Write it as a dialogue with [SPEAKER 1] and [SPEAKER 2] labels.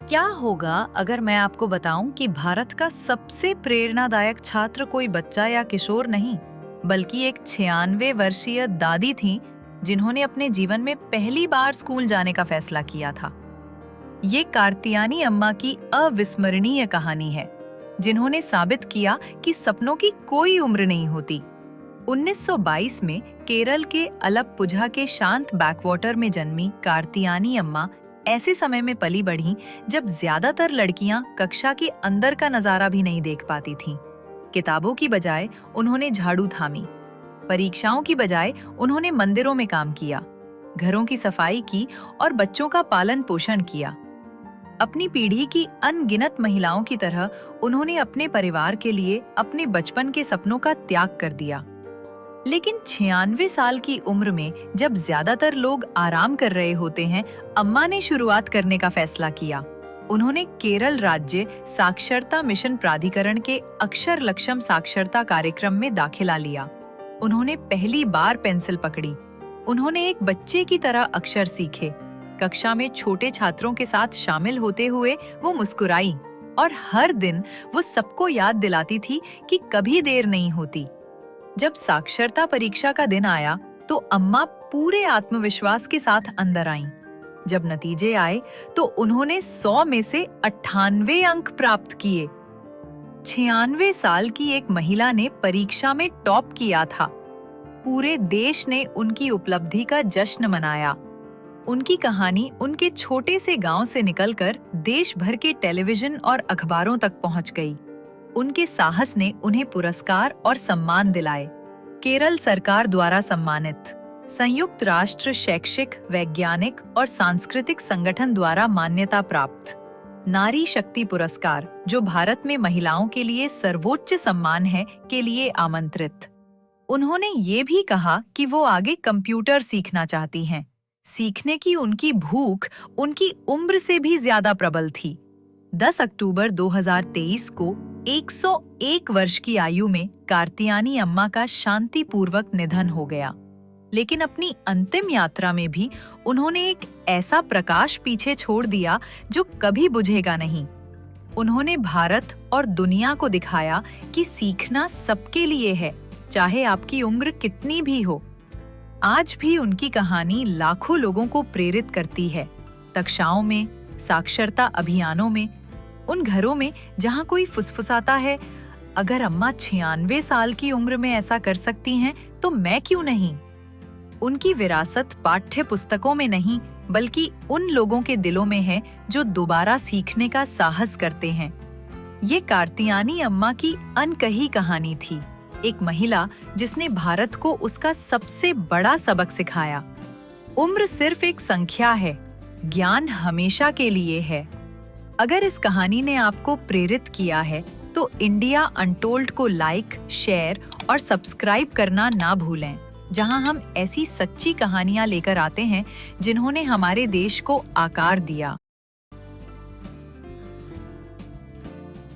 [SPEAKER 1] क्या होगा अगर मैं आपको बताऊं कि भारत का सबसे प्रेरणादायक छात्र कोई बच्चा या किशोर नहीं, बल्कि एक 96 वर्षीय दादी थीं, जिन्होंने अपने जीवन में पहली बार स्कूल जाने का फैसला किया था। ये कार्तियानी अम्मा की अविस्मरणीय कहानी है, जिन्होंने साबित किया कि सपनों की कोई उम्र नहीं होती। 1922 में केरल के अलप्पुझा के शांत बैकवाटर में जन्मी कार्तियानी अम्मा ऐसे समय में पली बढ़ी जब ज्यादातर लड़कियां कक्षा के अंदर का नजारा भी नहीं देख पाती थीं। किताबों की बजाय उन्होंने झाड़ू थामी, परीक्षाओं की बजाय उन्होंने मंदिरों में काम किया, घरों की सफाई की और बच्चों का पालन पोषण किया। अपनी पीढ़ी की अनगिनत महिलाओं की तरह उन्होंने अपने परिवार के लिए अपने बचपन के सपनों का त्याग कर दिया। लेकिन 96 साल की उम्र में जब ज्यादातर लोग आराम कर रहे होते हैं, अम्मा ने शुरुआत करने का फैसला किया। उन्होंने केरल राज्य साक्षरता मिशन प्राधिकरण के अक्षर लक्षम साक्षरता कार्यक्रम में दाखिला लिया। उन्होंने पहली बार पेंसिल पकड़ी। उन्होंने एक बच्चे की तरह अक्षर सीखे। कक्षा में छोटे छात्रों के साथ शामिल होते हुए वो मुस्कुराई और हर दिन वो सबको याद दिलाती थी कि कभी देर नहीं होती। जब साक्षरता परीक्षा का दिन आया तो अम्मा पूरे आत्मविश्वास के साथ अंदर आईं। जब नतीजे आए तो उन्होंने 100 में से 98 अंक प्राप्त किए। 96 साल की एक महिला ने परीक्षा में टॉप किया था। पूरे देश ने उनकी उपलब्धि का जश्न मनाया। उनकी कहानी उनके छोटे से गांव से निकलकर देश भर के टेलीविजन और अखबारों तक पहुंच गई। उनके साहस ने उन्हें पुरस्कार और सम्मान दिलाए। केरल सरकार द्वारा सम्मानित, संयुक्त राष्ट्र शैक्षिक, वैज्ञानिक और सांस्कृतिक संगठन द्वारा मान्यता प्राप्त नारी शक्ति पुरस्कार, जो भारत में महिलाओं के लिए सर्वोच्च सम्मान है, के लिए आमंत्रित। उन्होंने ये भी कहा कि वो आगे कंप्यूटर सीखना चाहती हैं। सीखने की उनकी भूख उनकी उम्र से भी ज्यादा प्रबल थी। 10 अक्टूबर 2023 को 101 वर्ष की आयु में कार्तियानी अम्मा का शांतिपूर्वक निधन हो गया। लेकिन अपनी अंतिम यात्रा में भी उन्होंने एक ऐसा प्रकाश पीछे छोड़ दिया जो कभी बुझेगा नहीं। उन्होंने भारत और दुनिया को दिखाया कि सीखना सबके लिए है, चाहे आपकी उम्र कितनी भी हो। आज भी उनकी कहानी लाखों लोगों को प्रेरित करती है। कक्षाओं में, साक्षरता अभियानों में, उन घरों में जहां कोई फुसफुसाता है, अगर अम्मा 96 साल की उम्र में ऐसा कर सकती हैं, तो मैं क्यों नहीं। उनकी विरासत पाठ्य पुस्तकों में नहीं, बल्कि उन लोगों के दिलों में है जो दोबारा सीखने का साहस करते हैं। ये कार्तियानी अम्मा की अनकही कहानी थी, एक महिला जिसने भारत को उसका सबसे बड़ा सबक सिखाया। उम्र सिर्फ एक संख्या है, ज्ञान हमेशा के लिए है। अगर इस कहानी ने आपको प्रेरित किया है तो इंडिया अनटोल्ड को लाइक, शेयर और सब्सक्राइब करना ना भूलें, जहां हम ऐसी सच्ची कहानियां लेकर आते हैं जिन्होंने हमारे देश को आकार दिया।